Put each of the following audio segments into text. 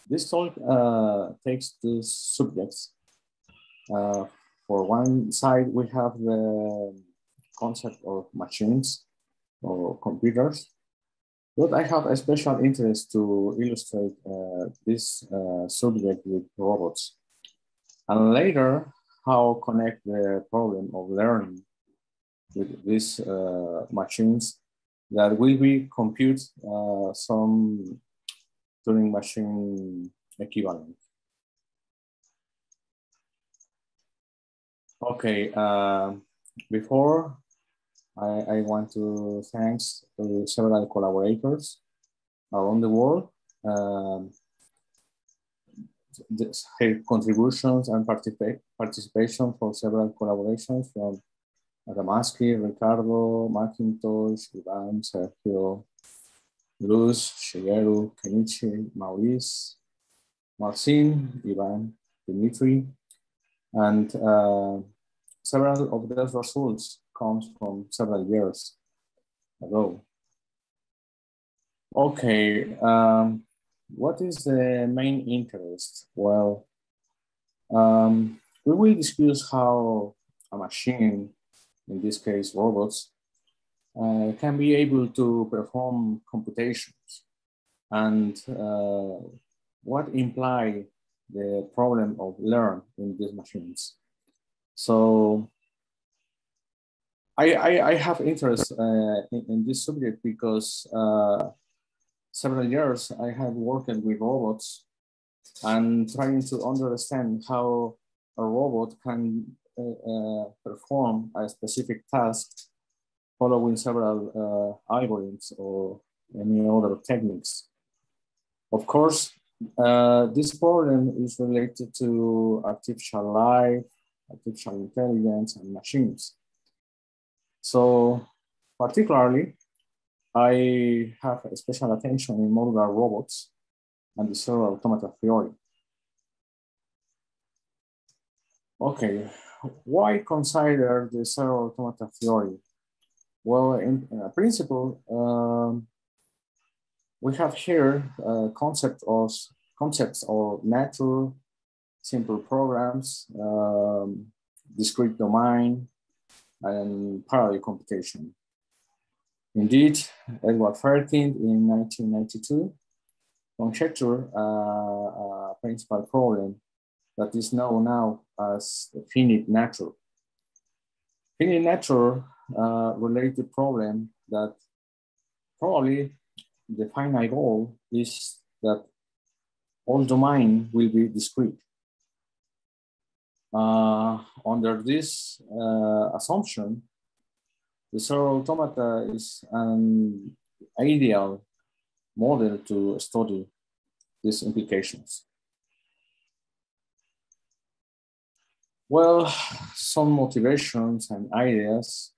This talk takes two subjects. For one side, we have the concept of machines or computers, but I have a special interest to illustrate this subject with robots, and later how connect the problem of learning with these machines that will be compute some Turing machine equivalent. Okay, before I want to thank several collaborators around the world. Her contributions and participation for several collaborations from Adamaski, Ricardo, Macintosh, Ivan, Sergio, Luz, Shigeru, Kenichi, Maurice, Marcin, Ivan, Dimitri, and several of those results comes from several years ago. Okay, what is the main interest? Well, we will discuss how a machine, in this case robots, can be able to perform computations and what imply the problem of learn in these machines. So I have interest in this subject because several years I have worked with robots and trying to understand how a robot can perform a specific task following several algorithms or any other techniques. Of course, this problem is related to artificial life, artificial intelligence, and machines. So particularly, I have a special attention in modular robots and the serial automata theory. Okay, why consider the serial automata theory? Well, in principle, we have here concepts of nature, simple programs, discrete domain, and parallel computation. Indeed, Edward Fairchild in 1992 conjectured a principal problem that is known now as finite nature. Finite nature related problem that probably the final goal is that all domain will be discrete. Under this assumption, the serial automata is an ideal model to study these implications. Well, some motivations and ideas.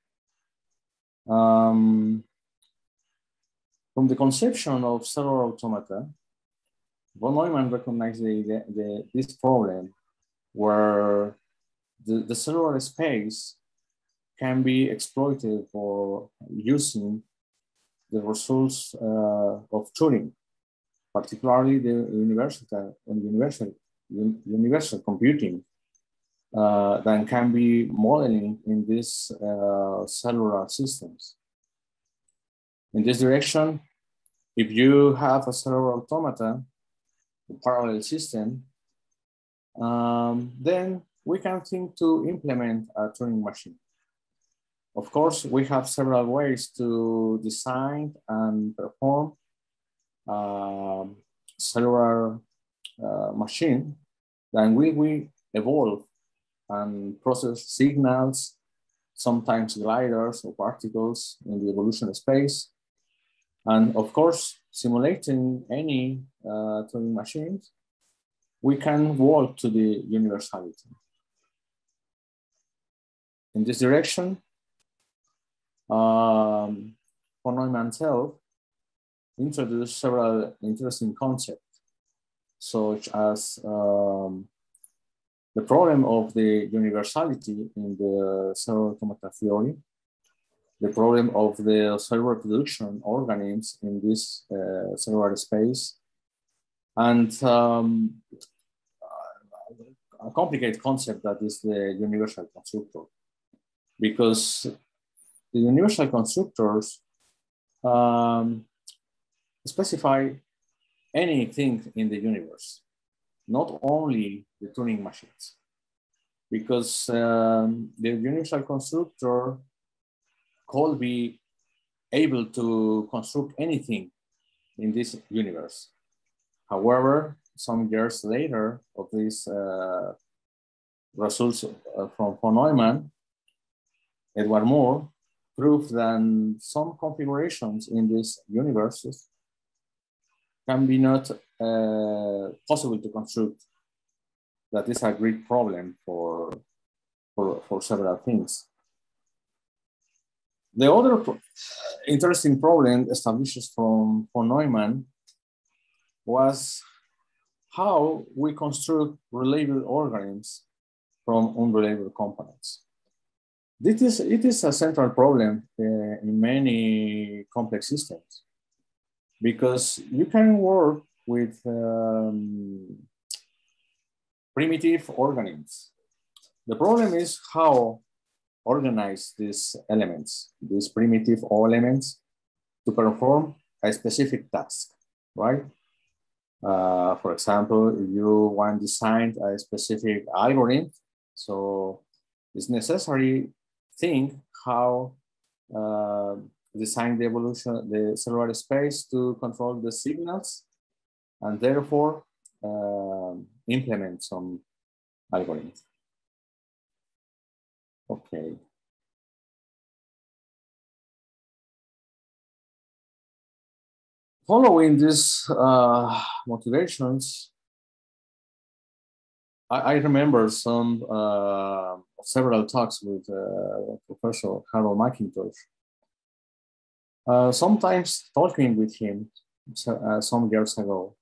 From the conception of serial automata, von Neumann recognized this problem where the cellular space can be exploited for using the results of Turing, particularly the universal computing that can be modeling in these cellular systems. In this direction, if you have a cellular automata, a parallel system, then we can think to implement a Turing machine. Of course, we have several ways to design and perform cellular machine. Then we evolve and process signals, sometimes gliders or particles in the evolution space. And of course, simulating any Turing machines, we can walk to the universality. In this direction, von Neumann himself introduced several interesting concepts, such as the problem of the universality in the cellular automata theory, the problem of the cell reproduction organisms in this cellular space, And a complicated concept that is the universal constructor, because the universal constructors specify anything in the universe, not only the Turing machines, because the universal constructor could be able to construct anything in this universe. However, some years later of these results from von Neumann, Edward Moore proved that some configurations in these universes can be not possible to construct. That is a great problem for several things. The other interesting problem established from von Neumann was how we construct reliable organisms from unreliable components. It is a central problem in many complex systems, because you can work with primitive organisms. The problem is how organize these elements, these primitive elements, to perform a specific task, right? For example, if you want to design a specific algorithm, so it's necessary think how design the evolution, the cellular space to control the signals, and therefore implement some algorithms. Okay. Following these motivations, I remember several talks with Professor Harold McIntosh. Sometimes talking with him some years ago.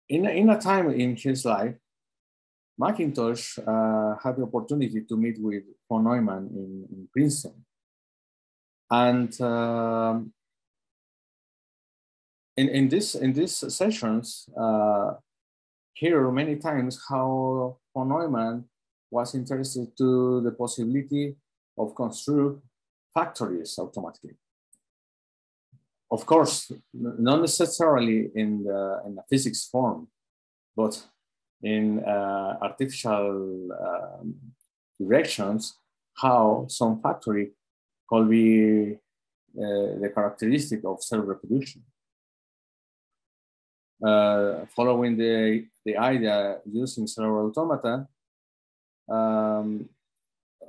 In a time in his life, McIntosh had the opportunity to meet with von Neumann in Princeton. And in these sessions, hear many times how von Neumann was interested to the possibility of construct factories automatically. Of course, not necessarily in the physics form, but in artificial directions, how some factory could be the characteristic of cell reproduction. Following the idea using cellular automata,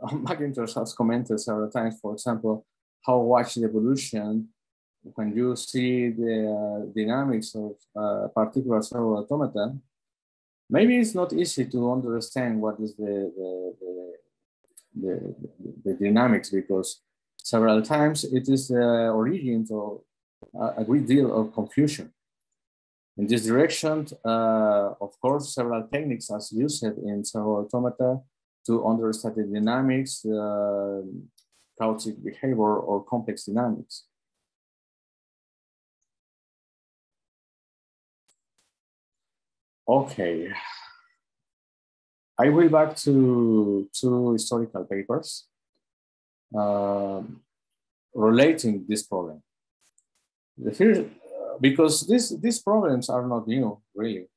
McIntosh has commented several times, for example, how watch the evolution when you see the dynamics of particular cellular automata. Maybe it's not easy to understand what is the dynamics, because several times it is the origin of a great deal of confusion. In this direction, of course, several techniques are used in cellular automata to understand the dynamics, chaotic behavior, or complex dynamics. Okay, I will back to two historical papers relating this problem. The first, because these problems are not new, really.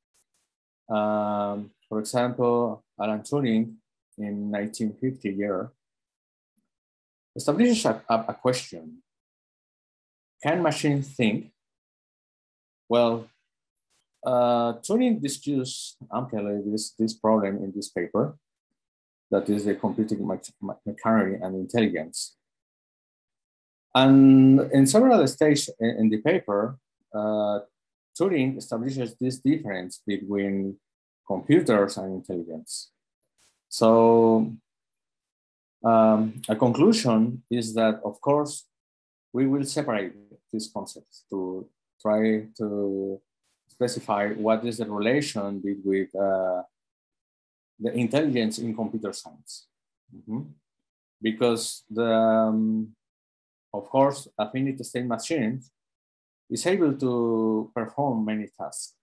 For example, Alan Turing in 1950 year established a question: can machines think? Well, Turing discussed amply this problem in this paper, that is the computing machinery and intelligence. And in several stages in the paper, Turing establishes this difference between computers and intelligence. So a conclusion is that, of course, we will separate these concepts to try to specify what is the relation between the intelligence in computer science. Because of course, affinity state machines is able to perform many tasks.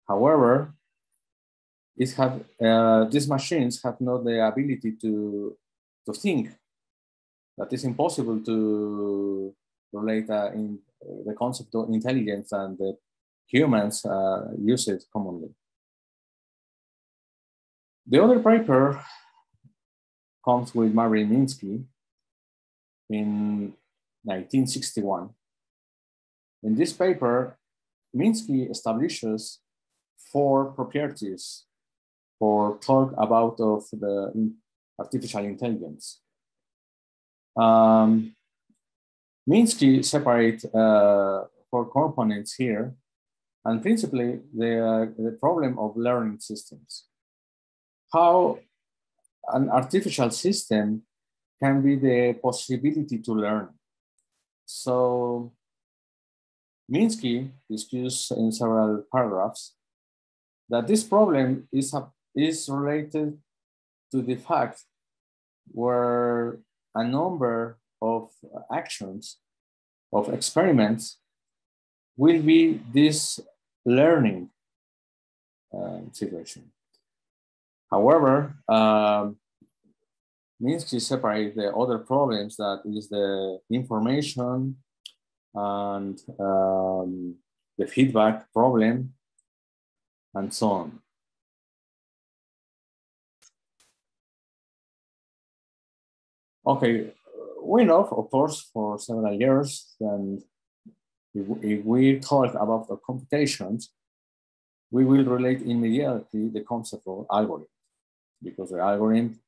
However, these machines have not the ability to think. That is impossible to relate in the concept of intelligence and the humans use it commonly. The other paper comes with Marvin Minsky in 1961. In this paper, Minsky establishes 4 properties for talk about of the artificial intelligence. Minsky separates 4 components here, and principally the problem of learning systems. How an artificial system can be the possibility to learn. So Minsky discusses in several paragraphs that this problem is related to the fact where a number of actions, of experiments, will be this learning situation. However, Minsky separates the other problems, that is the information and the feedback problem, and so on. Okay, we know, of course, for several years, and if we talk about the computations, we will relate immediately the concept of algorithm, because the algorithm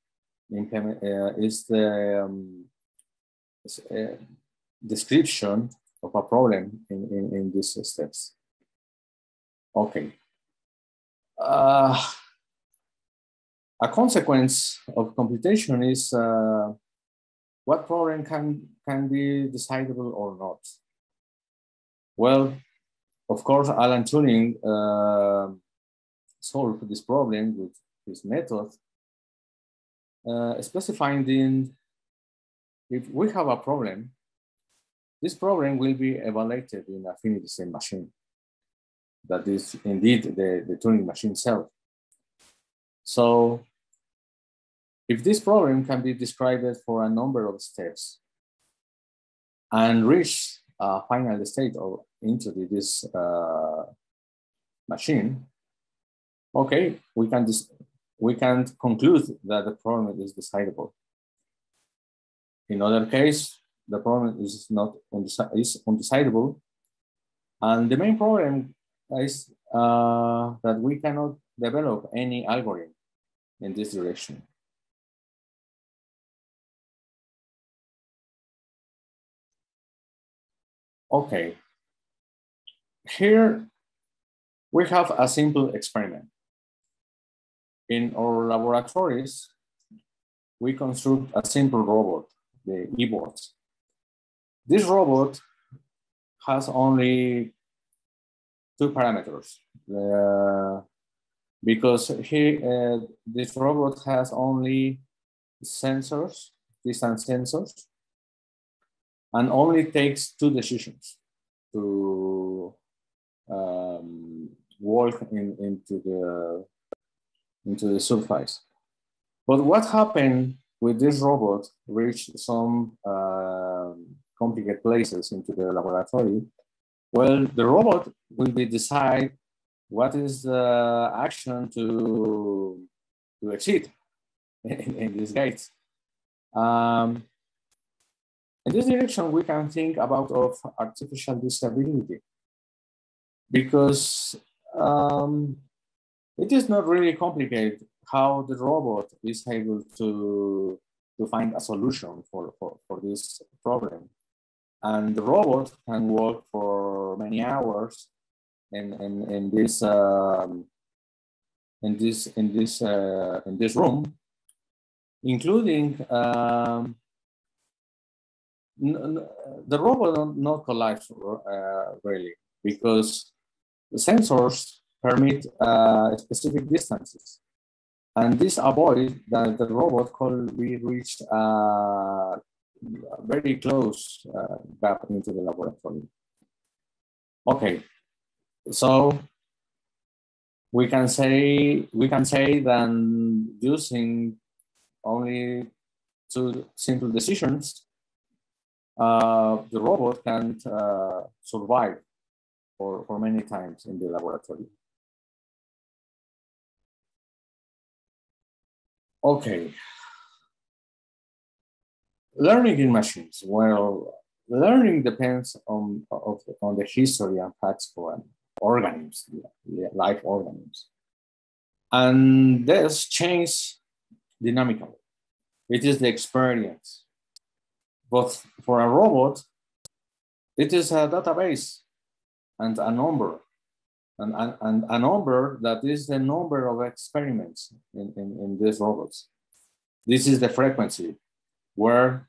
is the description of a problem in these steps. Okay. A consequence of computation is what problem can be decidable or not. Well, of course, Alan Turing solved this problem with his method, specifying if we have a problem, this problem will be evaluated in a finite state machine. That is indeed the Turing machine itself. So if this problem can be described for a number of steps and reach a final state or into this machine, okay, we can conclude that the problem is decidable. In other case, the problem is undecidable, and the main problem is that we cannot develop any algorithm in this direction. Okay, here we have a simple experiment. In our laboratories, we construct a simple robot, the e-bot. This robot has only 2 parameters because this robot has only sensors, distance sensors, and only takes 2 decisions to walk into the surface. But what happened with this robot reached some complicated places into the laboratory? Well, the robot will decide what is the action to exit in this gate. In this direction, we can think about of artificial disability, because it is not really complicated how the robot is able to find a solution for this problem. And the robot can work for many hours in this room, including the robot not collapse really, because the sensors permit specific distances, and this avoids that the robot could be reached very close gap into the laboratory. Okay, so we can say that using only two simple decisions, the robot can survive for many times in the laboratory. Okay. Learning in machines. Well, learning depends on the history and facts for organisms, life organisms. And this change dynamically. It is the experience. But for a robot, it is a database and a number. And a number that is the number of experiments in these robots. This is the frequency, where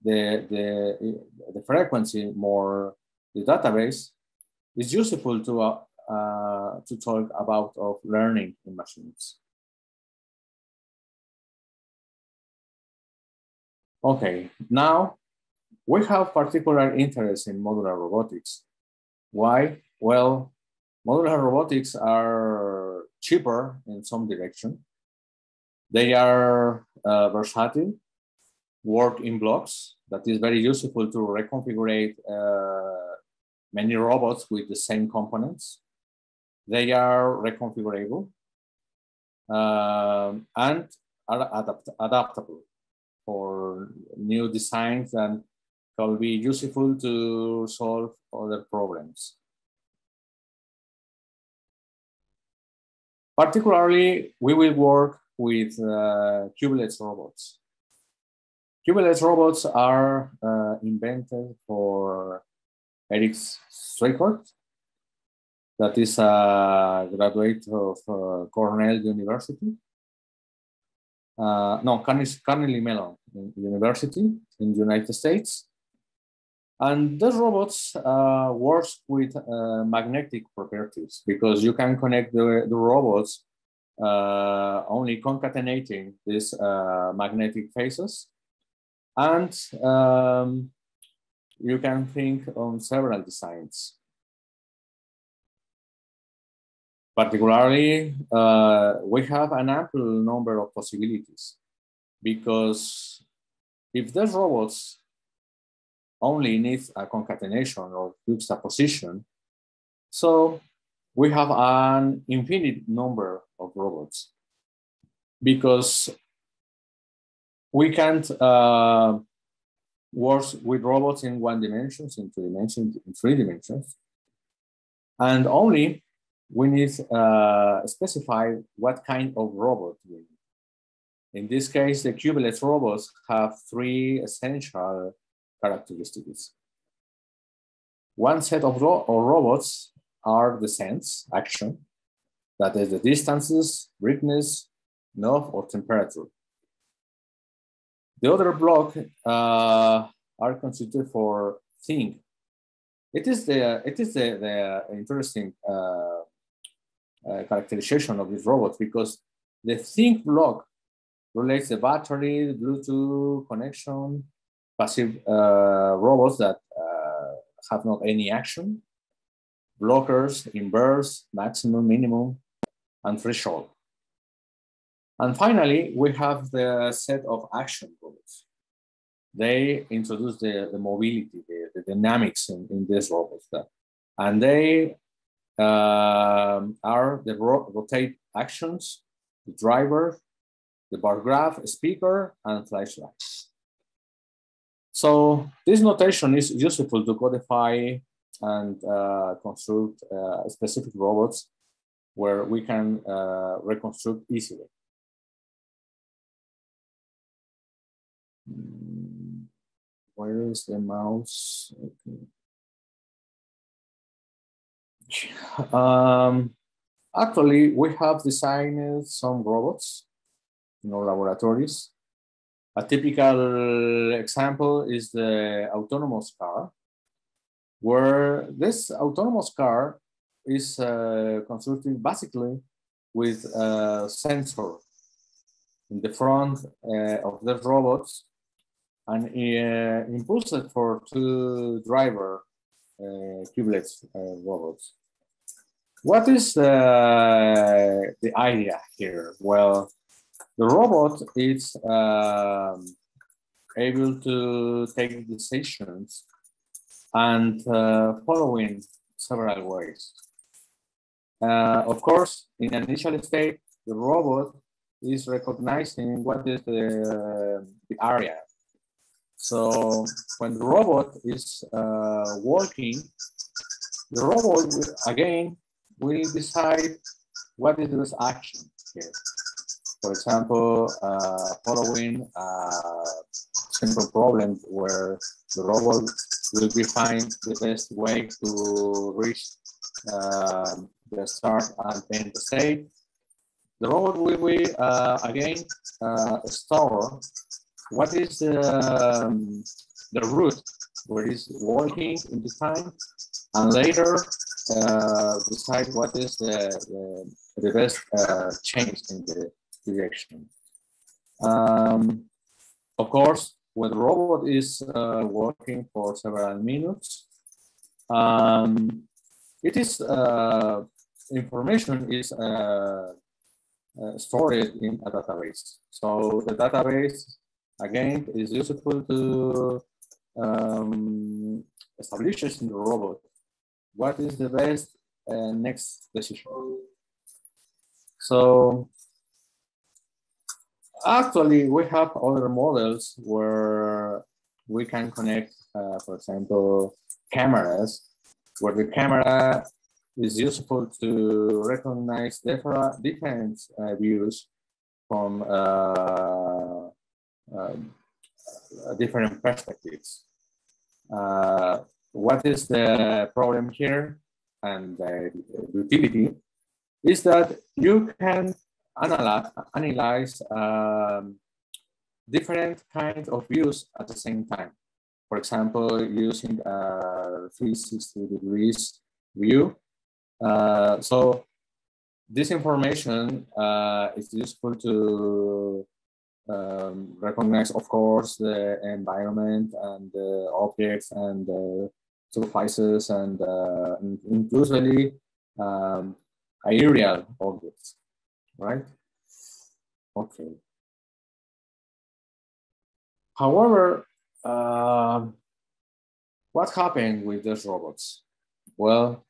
the frequency more the database is useful to talk about of learning in machines. Okay, now we have particular interest in modular robotics. Why? Well, modular robotics are cheaper in some direction. They are versatile, work in blocks. That is very useful to reconfigure many robots with the same components. They are reconfigurable and are adaptable for new designs and can be useful to solve other problems. Particularly, we will work with Cubeless robots. Cubeless robots are invented for Eric Streikert, that is a graduate of Cornell University. No, Carnegie Mellon University in the United States. And those robots work with magnetic properties, because you can connect the robots only concatenating these magnetic phases. And you can think on several designs. Particularly, we have an ample number of possibilities, because if these robots only need a concatenation or juxtaposition, so we have an infinite number of robots, because we can't work with robots in 1 dimension, in 2 dimensions, in 3 dimensions, and only we need specify what kind of robot we need. In this case, the Cubeless robots have 3 essential characteristics. One set of robots are the sense, action, that is the distances, brightness, knob, or temperature. The other block are considered for think. It is the interesting characterization of this robot, because the think block relates the battery, the Bluetooth connection, passive robots that have not any action, blockers, inverse, maximum, minimum, and threshold. And finally, we have the set of action robots. They introduce the mobility, the dynamics in these robots. And they are the rotate actions, the driver, the bar graph, speaker, and flashlight. So this notation is useful to codify and construct specific robots where we can reconstruct easily. Where is the mouse? Okay. Actually, we have designed some robots in our laboratories. A typical example is the autonomous car, where this autonomous car is constructed basically with a sensor in the front of the robots, and impulsed for 2 drivers Cubeless robots. What is the idea here? Well, the robot is able to take decisions and following several ways. Of course, in an initial state, the robot is recognizing what is the area. So when the robot is working, the robot again will decide what is the best action here. For example, following a simple problem where the robot will find the best way to reach the start and end state. The robot will again store what is the route where it's working in the time, and later decide what is the best change in the direction. Of course, when the robot is working for several minutes, it is information is stored in a database. So the database again is useful to establish in the robot what is the best next decision. So actually, we have other models where we can connect, for example, cameras, where the camera is useful to recognize different views from different perspectives. What is the problem here and the utility is that you can analyze different kinds of views at the same time. For example, using a 360 degrees view. So this information is useful to recognize, of course, the environment and the objects and the surfaces and inclusively aerial objects, right? Okay. However, what happened with these robots? Well,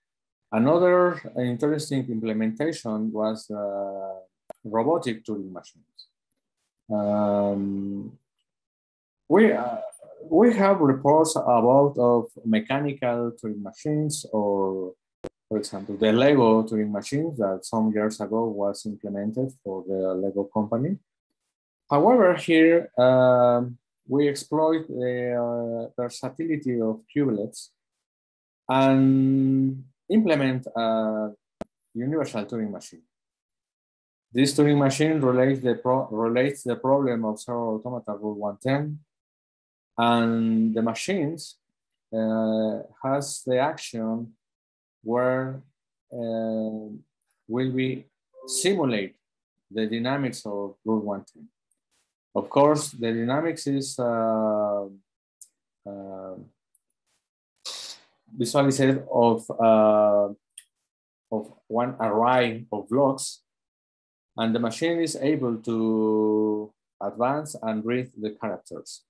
another interesting implementation was robotic Turing machines. We have reports about of mechanical Turing machines, or for example, the Lego Turing machine that some years ago was implemented for the Lego company. However, here we exploit the versatility of cubelets and implement a universal Turing machine. This Turing machine relates the problem of Zero Automata Rule 110, and the machines has the action where will we simulate the dynamics of Rule 110. Of course, the dynamics is visualized of one array of blocks, and the machine is able to advance and read the characters.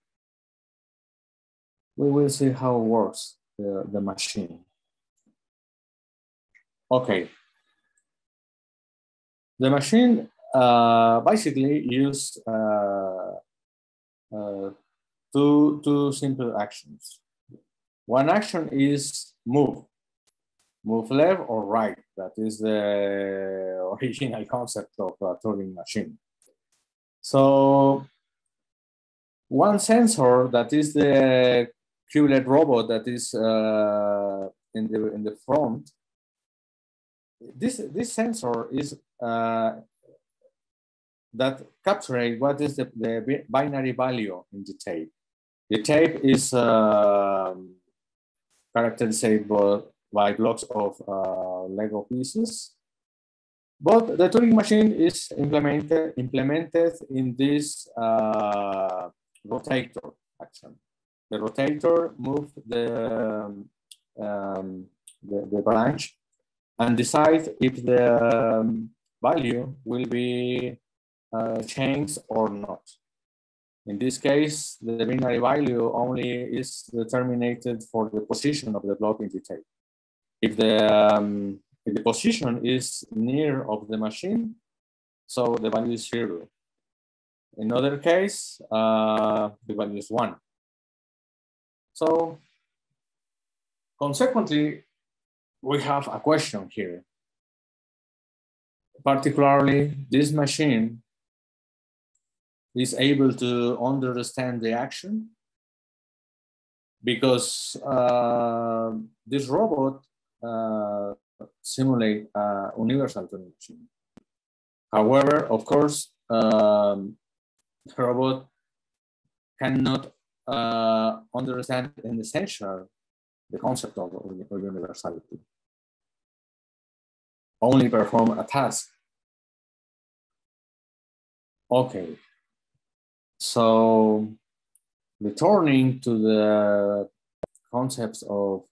We will see how it works, the machine. Okay. The machine basically use two simple actions. One action is move left or right. That is the original concept of a Turing machine. So one sensor, that is the Cubeless robot that is in the front. This sensor is that captures what is the binary value in the tape. The tape is characterized by blocks of Lego pieces, but the Turing machine is implemented in this rotator action. The rotator moves the the branch and decide if the value will be changed or not. In this case, the binary value only is determined for the position of the block in the tape. If the position is near of the machine, so the value is 0. In other case, the value is 1. So consequently, we have a question here. Particularly, this machine is able to understand the action because this robot simulates a Universalturing Machine. However, of course, the robot cannot understand in essential the concept of universality. Only perform a task. Okay. So returning to the concepts of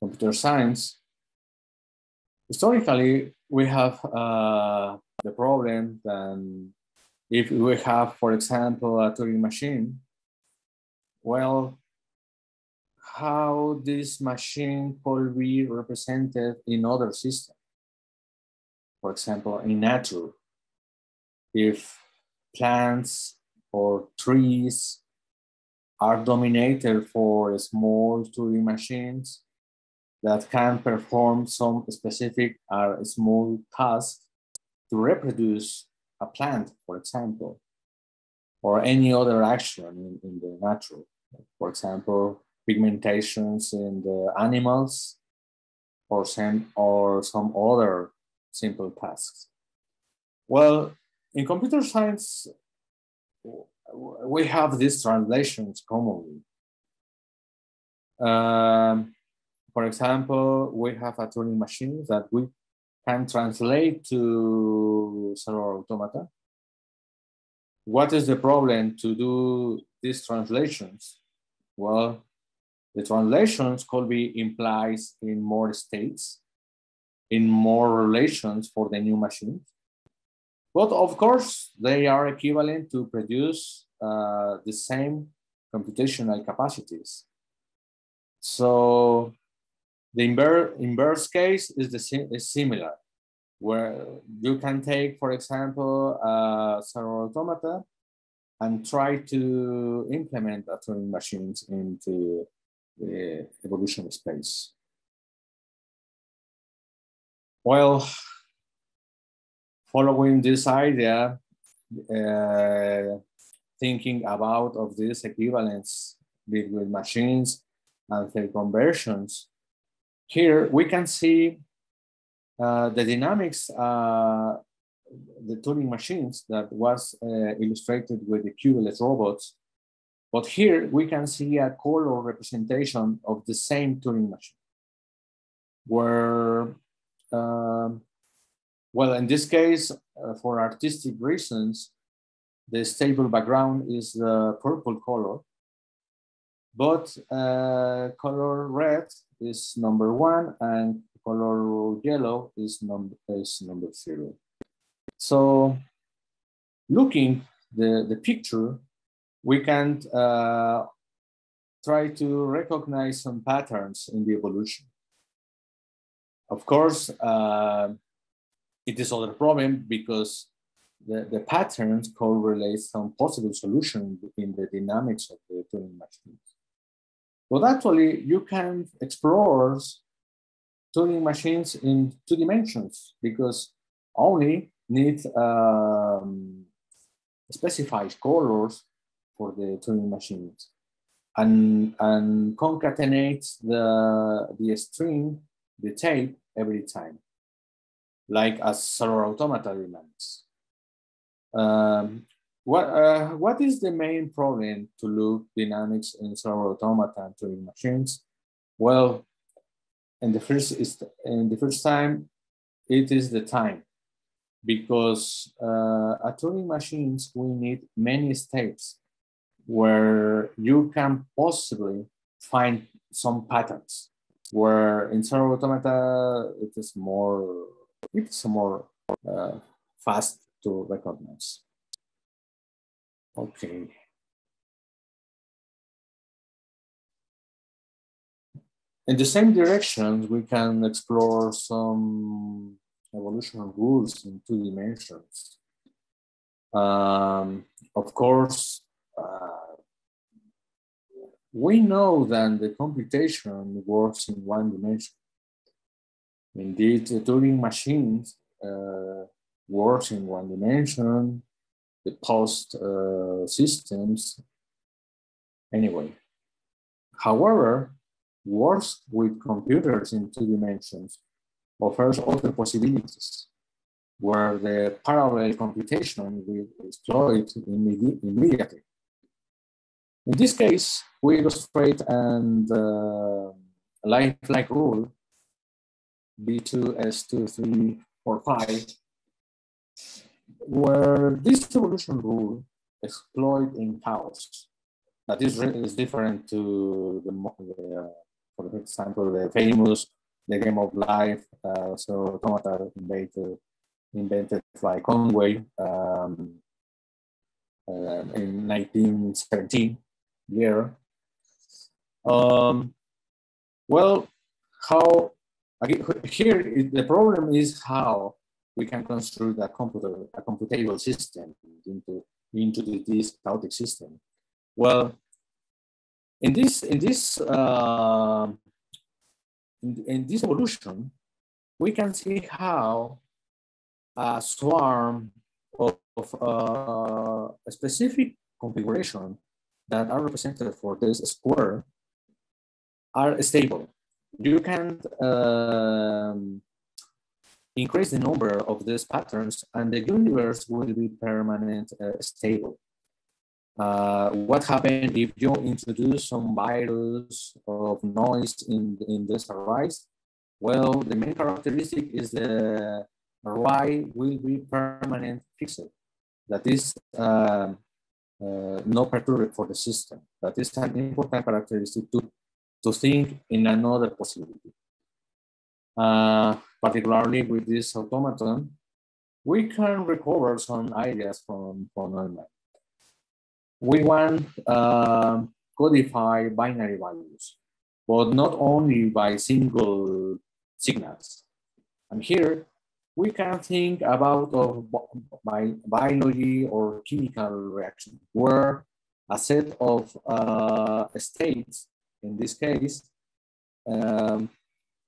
computer science, historically, we have the problem that if we have, for example, a Turing machine, well, how this machine could be represented in other systems. For example, in nature, if plants or trees are dominated for small Turing machines that can perform some specific or small task to reproduce a plant, for example, or any other action in the natural. For example, pigmentations in the animals or some other simple tasks. Well, in computer science, we have these translations commonly. For example, we have a Turing machine that we can translate to cellular automata. What is the problem to do these translations? Well, the translations could be implied in more states, in more relations for the new machines. But of course, they are equivalent to produce the same computational capacities. So the inverse case is similar, where you can take, for example, cellular automata and try to implement a Turing machines into the evolution space. Well, following this idea, thinking about of this equivalence between machines and their conversions, here we can see the dynamics, the Turing machines that was illustrated with the Cubeless Robots. But here we can see a color representation of the same Turing machine, where well, in this case, for artistic reasons, the stable background is the purple color, but color red is number 1 and color yellow is number 0. So looking the picture, we can try to recognize some patterns in the evolution. Of course, it is other problem because the patterns correlate some possible solution in the dynamics of the Turing machines. But actually, you can explore Turing machines in 2 dimensions because only need specified colors for the Turing machines and concatenates the string, the tape every time, like as cellular automata dynamics. What is the main problem to look dynamics in cellular automata and Turing machines? Well, in the first time, it is the time, because at Turing machines we need many states where you can possibly find some patterns, where in servo automata it's more fast to recognize. Okay. In the same direction, we can explore some evolutionary rules in 2 dimensions. Of course, we know that the computation works in 1 dimension. Indeed, the Turing machines works in 1 dimension, the post systems, anyway. However, works with computers in 2 dimensions offers other possibilities, where the parallel computation will exploit immediately. In this case, we illustrate and lifelike rule B2S2345, where this evolution rule exploit in chaos. That is different to for example, the famous The Game of Life, so automata invented by Conway in 1917 year. Well, how here the problem is how we can construct a computable system into this chaotic system. Well, in this evolution, we can see how a swarm of a specific configuration that are represented for this square are stable. You can increase the number of these patterns and the universe will be permanent stable. What happens if you introduce some virus of noise in this array? Well, the main characteristic is the array will be permanent fixed. That is no perturbed for the system. That is an important characteristic to think in another possibility. Particularly with this automaton, we can recover some ideas from Neumann. We want codify binary values, but not only by single signals. And here we can think about biology or chemical reaction, where a set of states, in this case,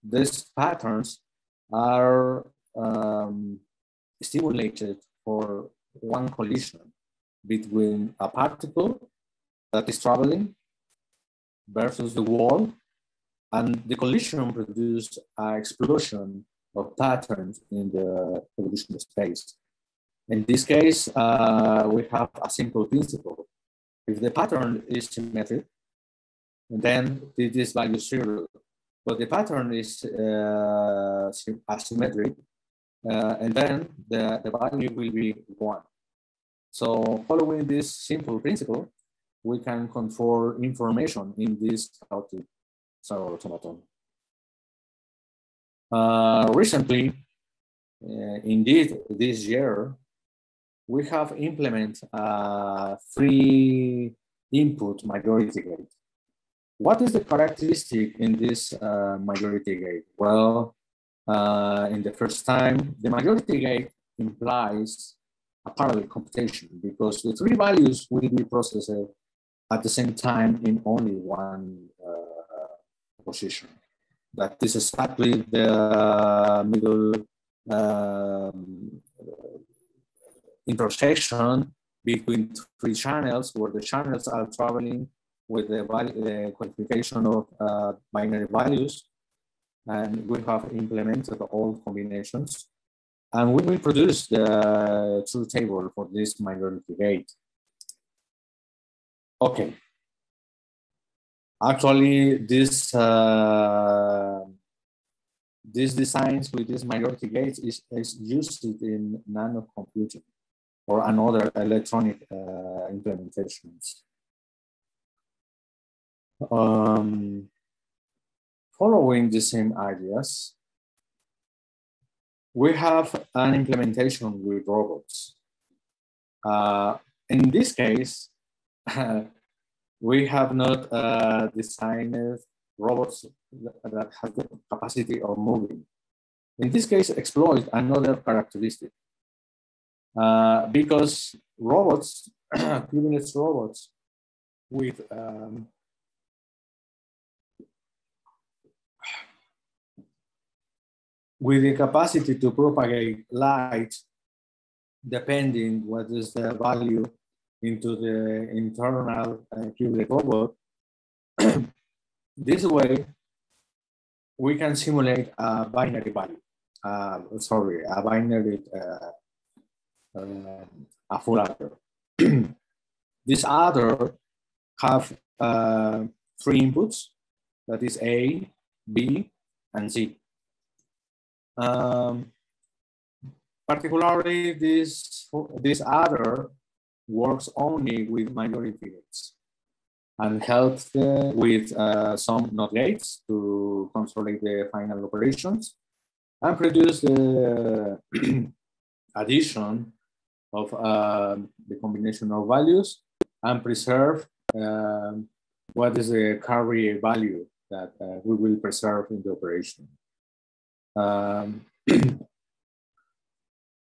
these patterns are stimulated for one collision between a particle that is traveling versus the wall, and the collision produces an explosion of patterns in the evolution space. In this case, we have a simple principle. If the pattern is symmetric, then it is value 0. But the pattern is asymmetric, and then the value will be 1. So following this simple principle, we can control information in this chaotic automaton. Recently, indeed this year, we have implemented a free input majority gate. What is the characteristic in this majority gate? Well, in the first time, the majority gate implies a parallel computation because the 3 values will be processed at the same time in only one position. That is exactly the middle intersection between 3 channels, where the channels are traveling with the qualification of binary values, and we have implemented all combinations, and we will produce the truth table for this majority gate. Okay. Actually, these designs with this majority gates is used in nano computing or another electronic implementations. Following the same ideas, we have an implementation with robots. In this case, we have not designed robots that have the capacity of moving. In this case, exploit another characteristic. Because robots, Cubeless robots with the capacity to propagate light, depending what is the value into the internal Cubeless robot, this way we can simulate a binary value. A binary, a full adder. This adder have 3 inputs, that is A, B, and Z. Particularly, this adder works only with majority gates and helps with some NOT gates to consolidate the final operations and produce the addition of the combination of values and preserve what is the carry value that we will preserve in the operation.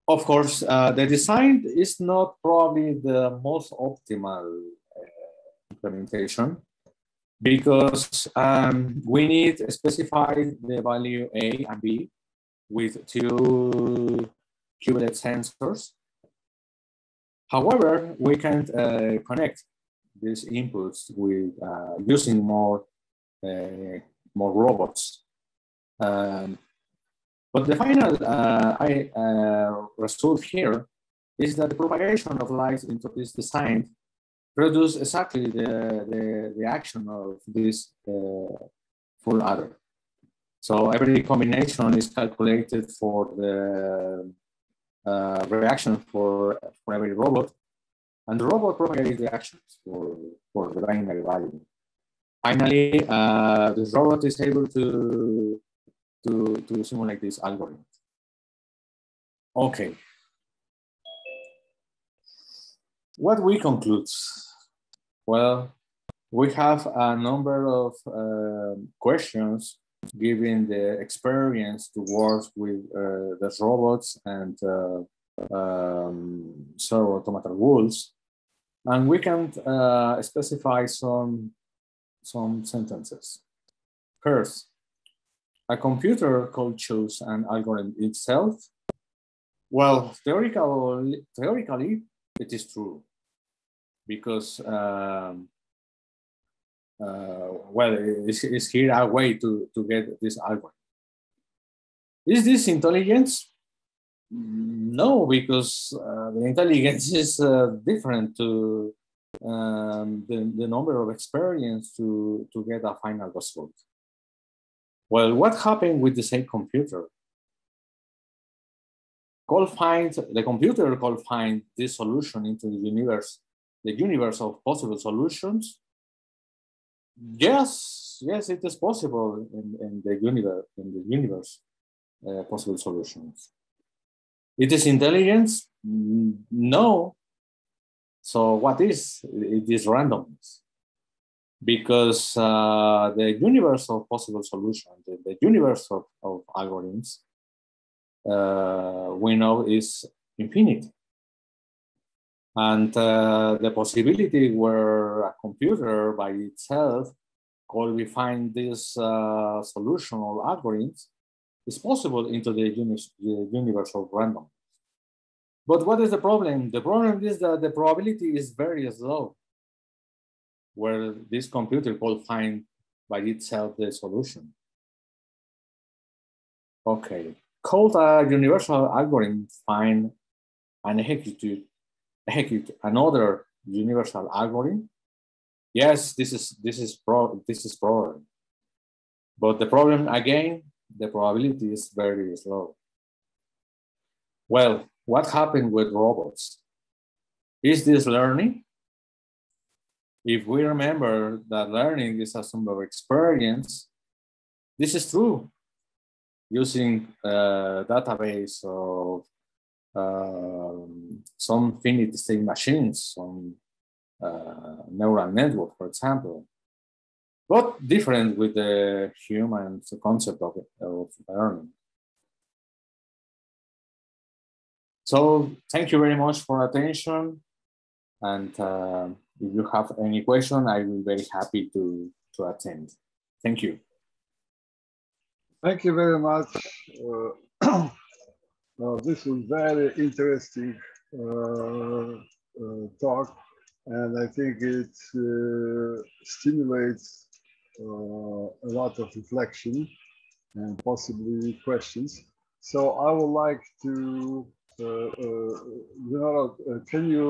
Of course, the design is not probably the most optimal implementation because we need to specify the value A and B with 2 Cubelet sensors. However, we can connect these inputs with using more robots. But the final result here is that the propagation of light into this design produces exactly the action of this full adder. So every combination is calculated for the reaction for every robot, and the robot propagates the actions for the binary value. Finally, this robot is able to simulate this algorithm. Okay. What we conclude? Well, we have a number of questions given the experience to work with the robots and servo automata rules, and we can specify some sentences. First, a computer could choose an algorithm itself. Well, theoretically, it is true because well, is here a way to get this algorithm. Is this intelligence? No, because the intelligence is different to the number of experience to get a final result. Well, what happened with the same computer? The computer could find this solution into the universe of possible solutions. Yes, it is possible in the universe, possible solutions. It is intelligence? No. So what is? It is randomness. Because the universe of possible solutions, the universe of algorithms, we know is infinite. And the possibility where a computer by itself could we find this solution or algorithms is possible into the universe of randomness. But what is the problem? The problem is that the probability is very slow, where this computer could find by itself the solution. Okay, could a universal algorithm find and execute another universal algorithm? Yes, this is problem. But the problem again, the probability is very slow. Well, what happened with robots? Is this learning? If we remember that learning is a sum of experience, this is true. Using a database of some finite state machines, some neural network, for example, but different with the human concept of learning. So thank you very much for attention. And if you have any question, I will be very happy to attend. Thank you. Thank you very much. This was very interesting talk, and I think it stimulates a lot of reflection and possibly questions. So I would like to, Genaro, can you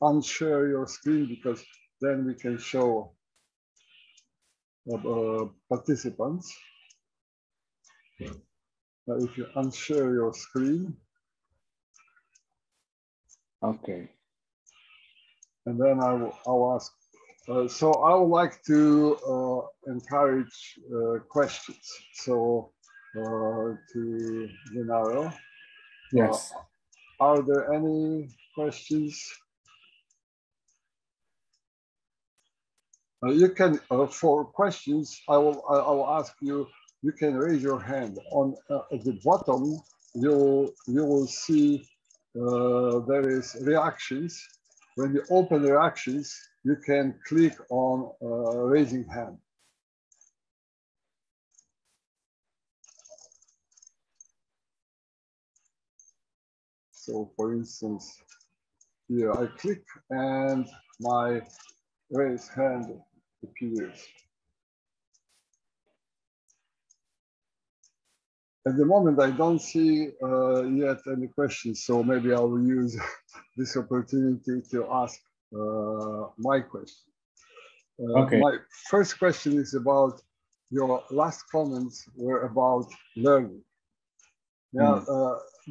unshare your screen, because then we can show participants. If you unshare your screen. Okay. And then I'll ask. So I would like to encourage questions. So to Genaro. Yes. Are there any questions? You can, for questions, I will ask you. You can raise your hand. On at the bottom, you will see there is reactions. When you open reactions, you can click on raising hand. So for instance, here I click and my raise hand appears. At the moment, I don't see yet any questions, so maybe I will use this opportunity to ask my question. Okay. My first question is about your last comments were about learning. Now,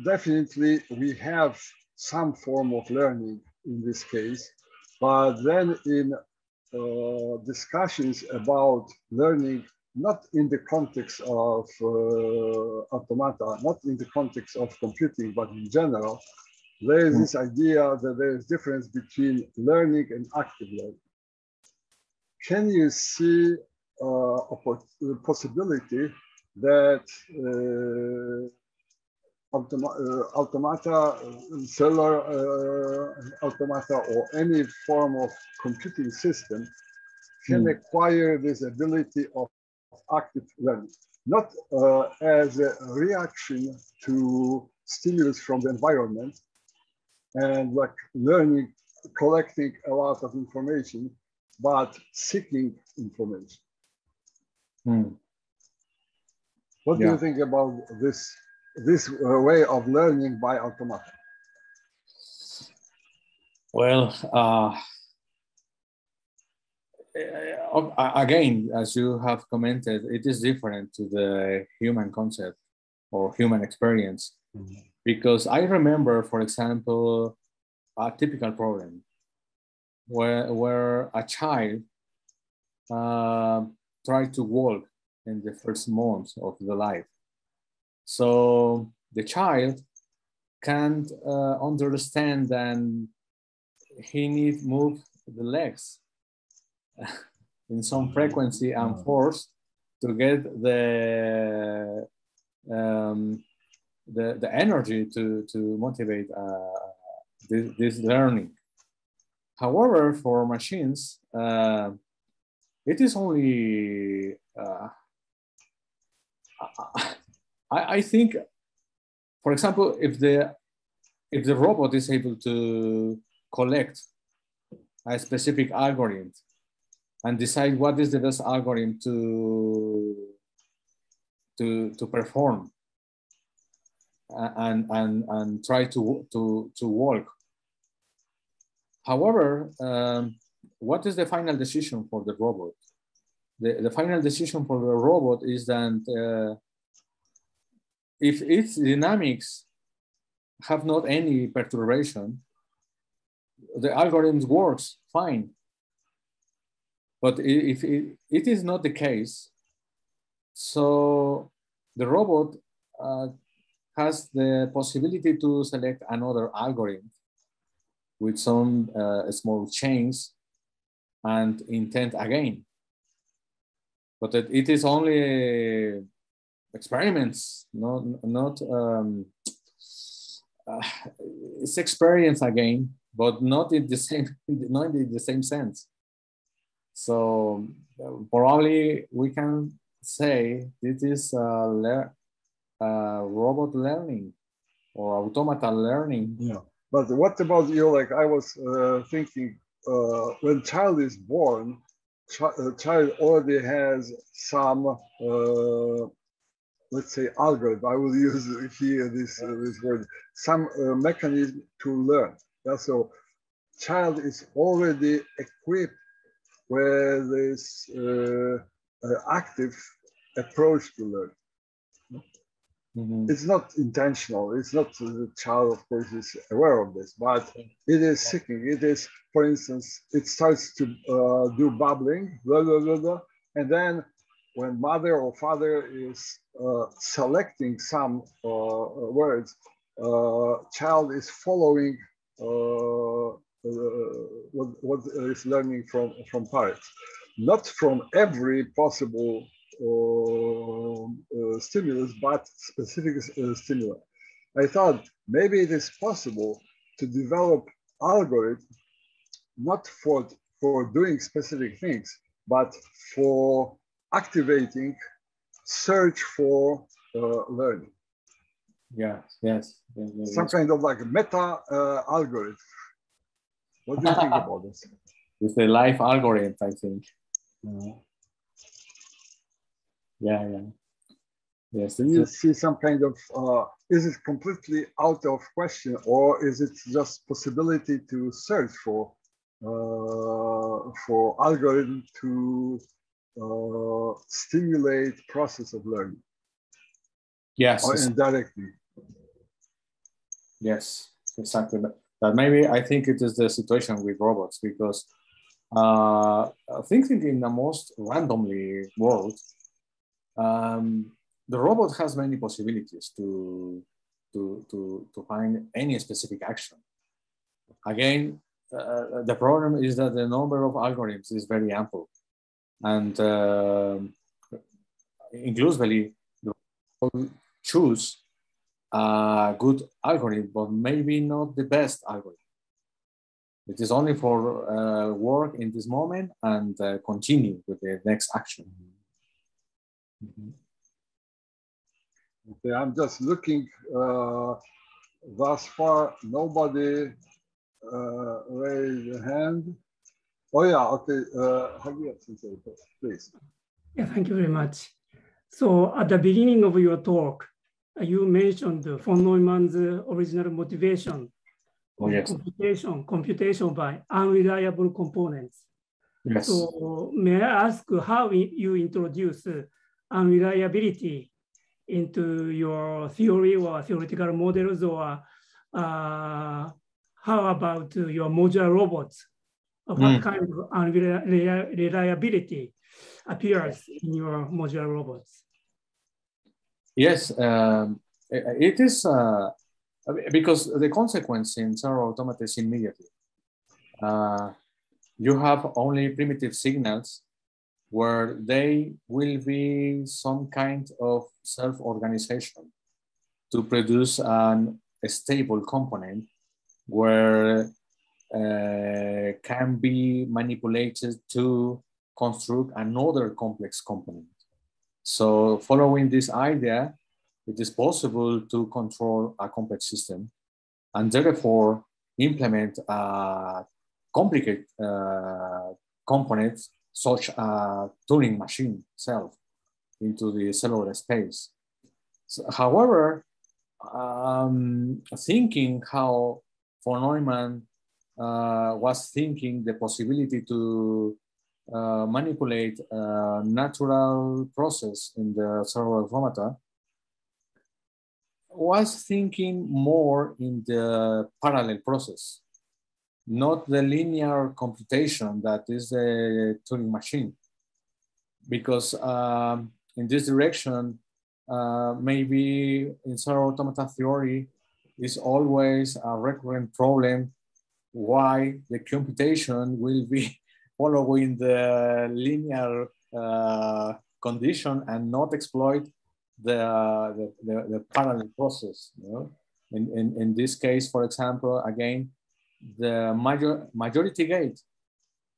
definitely we have some form of learning in this case, but then in discussions about learning, not in the context of automata, not in the context of computing, but in general, there is this idea that there is difference between learning and active learning. Can you see a possibility that automata, cellular automata, or any form of computing system can acquire this ability of active learning, not as a reaction to stimulus from the environment and like learning, collecting a lot of information, but seeking information. What do you think about this way of learning by automata? Well, again, as you have commented, it is different to the human concept or human experience. Because I remember, for example, a typical problem where a child tried to walk in the first months of the life. So the child can't understand that he needs to move the legs in some frequency and force to get the energy to motivate this learning. However, for machines, it is only I think, for example, if the robot is able to collect a specific algorithm and decide what is the best algorithm to perform and try to walk. However, what is the final decision for the robot? The final decision for the robot is that if its dynamics have not any perturbation, the algorithm works fine. But if it is not the case, so the robot has the possibility to select another algorithm with some small change and intent again. But it is only experiments, not it's experience again, but not in the same, not in the same sense. So probably we can say this is robot learning or automata learning. Yeah. But what about you? Like I was thinking, when child is born, child already has some, let's say, algorithm. I will use here this word, some mechanism to learn. Yeah? So child is already equipped with this active approach to learn. Mm-hmm. It's not intentional. It's not the child, of course, is aware of this, but it is seeking. It is, for instance, it starts to do babbling, blah, blah, blah, blah. And then when mother or father is selecting some words, child is following what is learning from parents, not from every possible stimulus, but specific stimuli. I thought maybe it is possible to develop algorithm not for doing specific things, but for activating search for learning. Yes, yes. Some kind of like meta algorithm. What do you think about this? It's the life algorithm, I think. Yeah, yeah. Yes. Do you see some kind of, is it completely out of question, or is it just possibility to search for algorithm to stimulate process of learning? Yes. Or indirectly? Yes, exactly. But maybe I think it is the situation with robots, because thinking in the most randomly world, the robot has many possibilities to find any specific action. Again, the problem is that the number of algorithms is very ample, and inclusively, the robot choose a good algorithm, but maybe not the best algorithm. It is only for work in this moment and continue with the next action. Mm-hmm. Okay, I'm just looking. Thus far, nobody raised a hand. Oh yeah, okay. Javier, please. Yeah, thank you very much. So at the beginning of your talk, you mentioned von Neumann's original motivation of computation by unreliable components. Yes. So may I ask how you introduce unreliability into your theory or theoretical models, or how about your modular robots? What kind of unreliability appears in your modular robots? Yes, it is because the consequence in several automata is immediately. You have only primitive signals where they will be some kind of self-organization to produce a stable component where can be manipulated to construct another complex component. So following this idea, it is possible to control a complex system and therefore implement a complicated components such a Turing machine itself into the cellular space. So, however, thinking how von Neumann was thinking the possibility to manipulate a natural process in the cerebral automata, was thinking more in the parallel process. not the linear computation that is the Turing machine. Because in this direction, maybe in serial automata theory is always a recurrent problem why the computation will be following the linear condition and not exploit the parallel process. You know? In this case, for example, again, the majority gate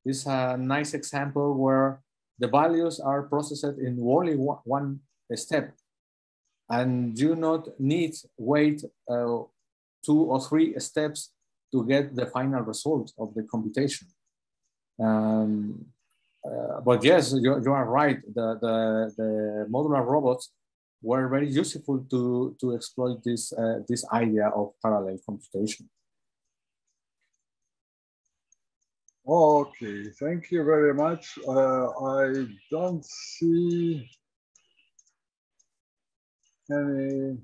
is a nice example where the values are processed in only one step, and you not need wait 2 or 3 steps to get the final result of the computation. But yes, you are right. The modular robots were very useful to exploit this idea of parallel computation. Okay, thank you very much. I don't see any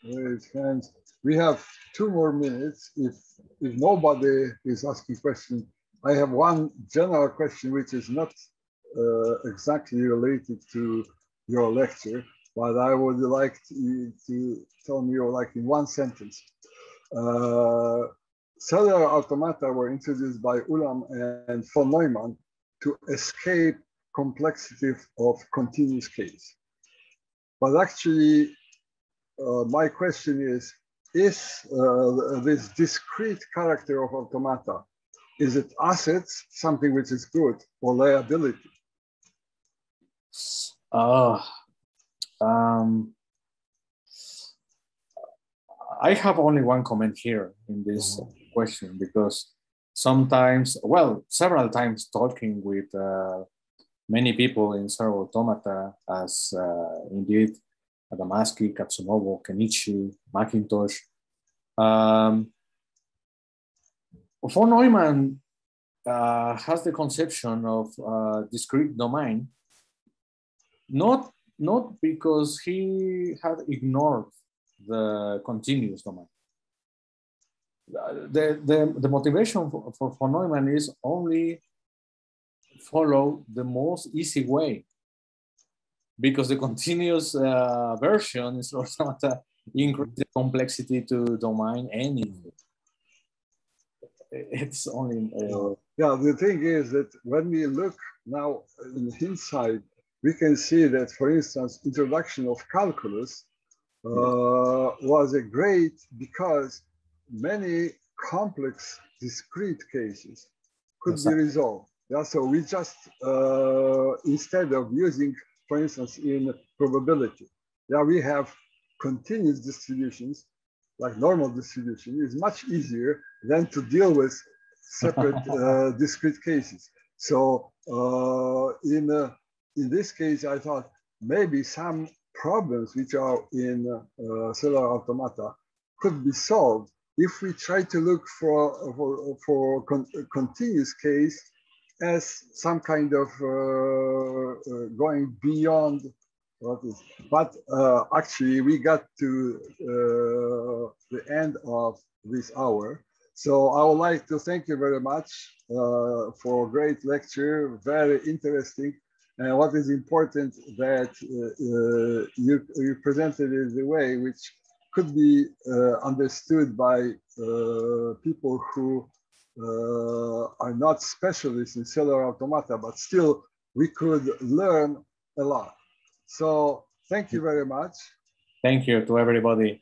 raised hands. We have 2 more minutes. If nobody is asking questions, I have one general question which is not exactly related to your lecture, but I would like to tell you like in one sentence. Cellular automata were introduced by Ulam and von Neumann to escape complexity of continuous case. But actually, my question is this discrete character of automata, is it assets, something which is good, or liability? I have only one comment here in this question, because sometimes, well, several times talking with many people in serial automata, as indeed Adamaski, Katsunobu, Kenichi, Macintosh. Von Neumann has the conception of discrete domain, not because he had ignored the continuous domain. The motivation for von Neumann is only follow the most easy way, because the continuous version is automata increase the complexity to domain anything. It's only yeah. The thing is that when we look now in hindsight, we can see that, for instance, introduction of calculus was a great, because many complex discrete cases could be resolved. Yeah, so we just instead of using, for instance, in probability, yeah, we have continuous distributions, like normal distribution is much easier than to deal with separate discrete cases. So in this case, I thought maybe some problems which are in cellular automata could be solved if we try to look for continuous case as some kind of going beyond what is. But actually, we got to the end of this hour. So I would like to thank you very much for a great lecture, very interesting. And what is important that you presented it in a way which could be understood by people who are not specialists in cellular automata, but still we could learn a lot. So thank you very much. Thank you to everybody.